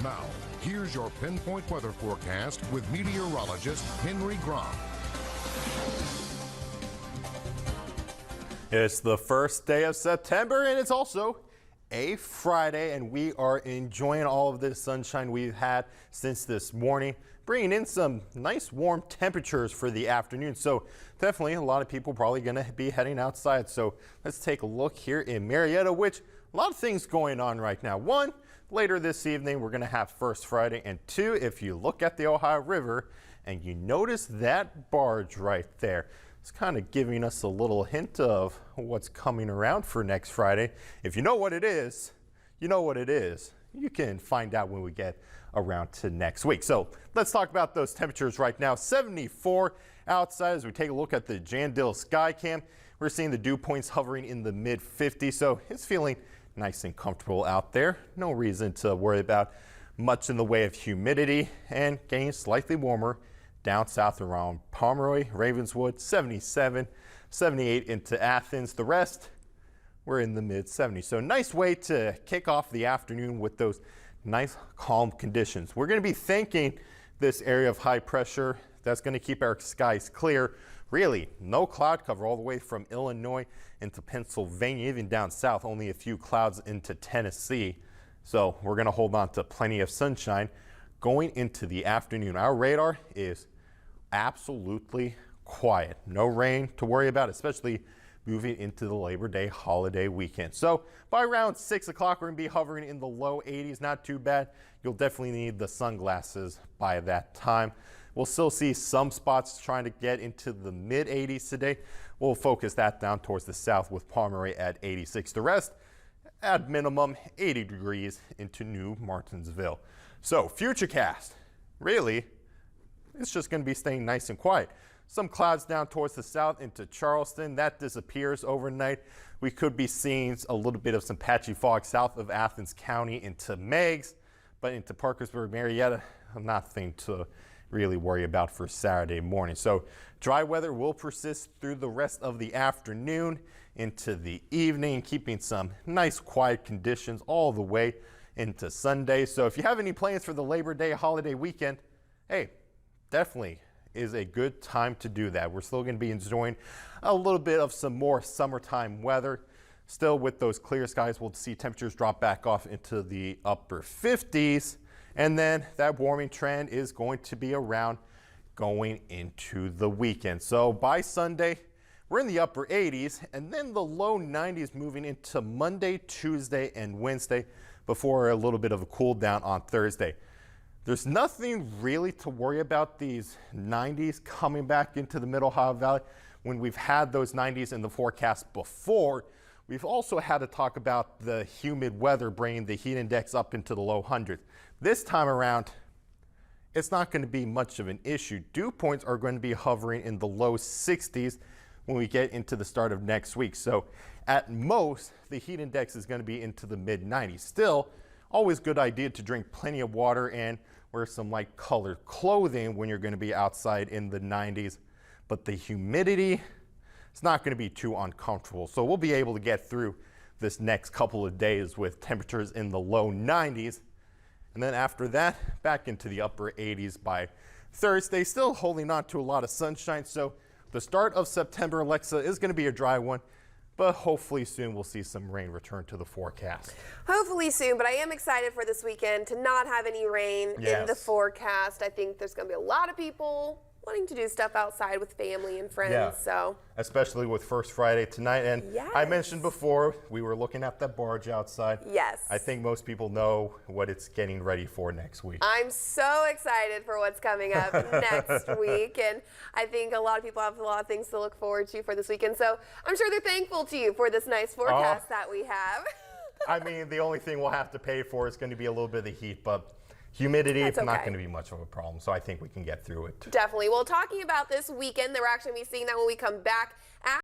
Now, here's your Pinpoint weather forecast with meteorologist Henry Grom. It's the first day of September and it's also a Friday, and we are enjoying all of this sunshine we've had since this morning, bringing in some nice warm temperatures for the afternoon. So definitely a lot of people probably going to be heading outside. So let's take a look here in Marietta, which a lot of things going on right now. One, later this evening, we're going to have First Friday. And two, if you look at the Ohio River and you notice that barge right there, it's kind of giving us a little hint of what's coming around for next Friday. If you know what it is, you know what it is. You can find out when we get around to next week. So let's talk about those temperatures right now. 74 outside as we take a look at the Jandil sky cam. We're seeing the dew points hovering in the mid 50s, so it's feeling nice and comfortable out there. No reason to worry about much in the way of humidity, and getting slightly warmer down south around Pomeroy, Ravenswood, 77, 78 into Athens. The rest, we're in the mid 70s. So nice way to kick off the afternoon with those nice calm conditions. We're going to be thanking this area of high pressure that's going to keep our skies clear. Really, no cloud cover all the way from Illinois into Pennsylvania, even down south, only a few clouds into Tennessee. So we're going to hold on to plenty of sunshine going into the afternoon. Our radar is absolutely quiet. No rain to worry about, especially moving into the Labor Day holiday weekend. So by around 6 o'clock, we're going to be hovering in the low 80s. Not too bad. You'll definitely need the sunglasses by that time. We'll still see some spots trying to get into the mid 80s today. We'll focus that down towards the south with Pomeroy at 86. The rest at minimum 80 degrees into New Martinsville. So Futurecast, really, it's just going to be staying nice and quiet. Some clouds down towards the south into Charleston. That disappears overnight. We could be seeing a little bit of some patchy fog south of Athens County into Meigs, but into Parkersburg, Marietta, nothing to really worry about for Saturday morning. So dry weather will persist through the rest of the afternoon into the evening, keeping some nice quiet conditions all the way into Sunday. So if you have any plans for the Labor Day holiday weekend, hey, definitely is a good time to do that. We're still going to be enjoying a little bit of some more summertime weather. Still with those clear skies, we'll see temperatures drop back off into the upper 50s. And then that warming trend is going to be around going into the weekend. So by Sunday, we're in the upper 80s and then the low 90s moving into Monday, Tuesday, and Wednesday before a little bit of a cool down on Thursday. There's nothing really to worry about these 90s coming back into the Middle Ohio Valley. When we've had those 90s in the forecast before, we've also had to talk about the humid weather bringing the heat index up into the low hundreds. This time around, it's not going to be much of an issue. Dew points are going to be hovering in the low 60s when we get into the start of next week. So at most, the heat index is going to be into the mid 90s. Still, always good idea to drink plenty of water and wear some light colored clothing when you're going to be outside in the 90s. But the humidity, it's not going to be too uncomfortable. So we'll be able to get through this next couple of days with temperatures in the low 90s. And then after that, back into the upper 80s by Thursday, still holding on to a lot of sunshine. So the start of September, Alexa, is going to be a dry one, but hopefully soon we'll see some rain return to the forecast. Hopefully soon, but I am excited for this weekend to not have any rain in the forecast. I think there's going to be a lot of people wanting to do stuff outside with family and friends. So especially with First Friday tonight. And I mentioned before, we were looking at that barge outside. Yes. I think most people know what it's getting ready for next week. I'm so excited for what's coming up next week. And I think a lot of people have a lot of things to look forward to for this weekend. So I'm sure they're thankful to you for this nice forecast that we have. I mean, the only thing we'll have to pay for is going to be a little bit of the heat, but humidity is not going to be much of a problem, so I think we can get through it. Definitely. Well, talking about this weekend, we're actually going to be seeing that when we come back.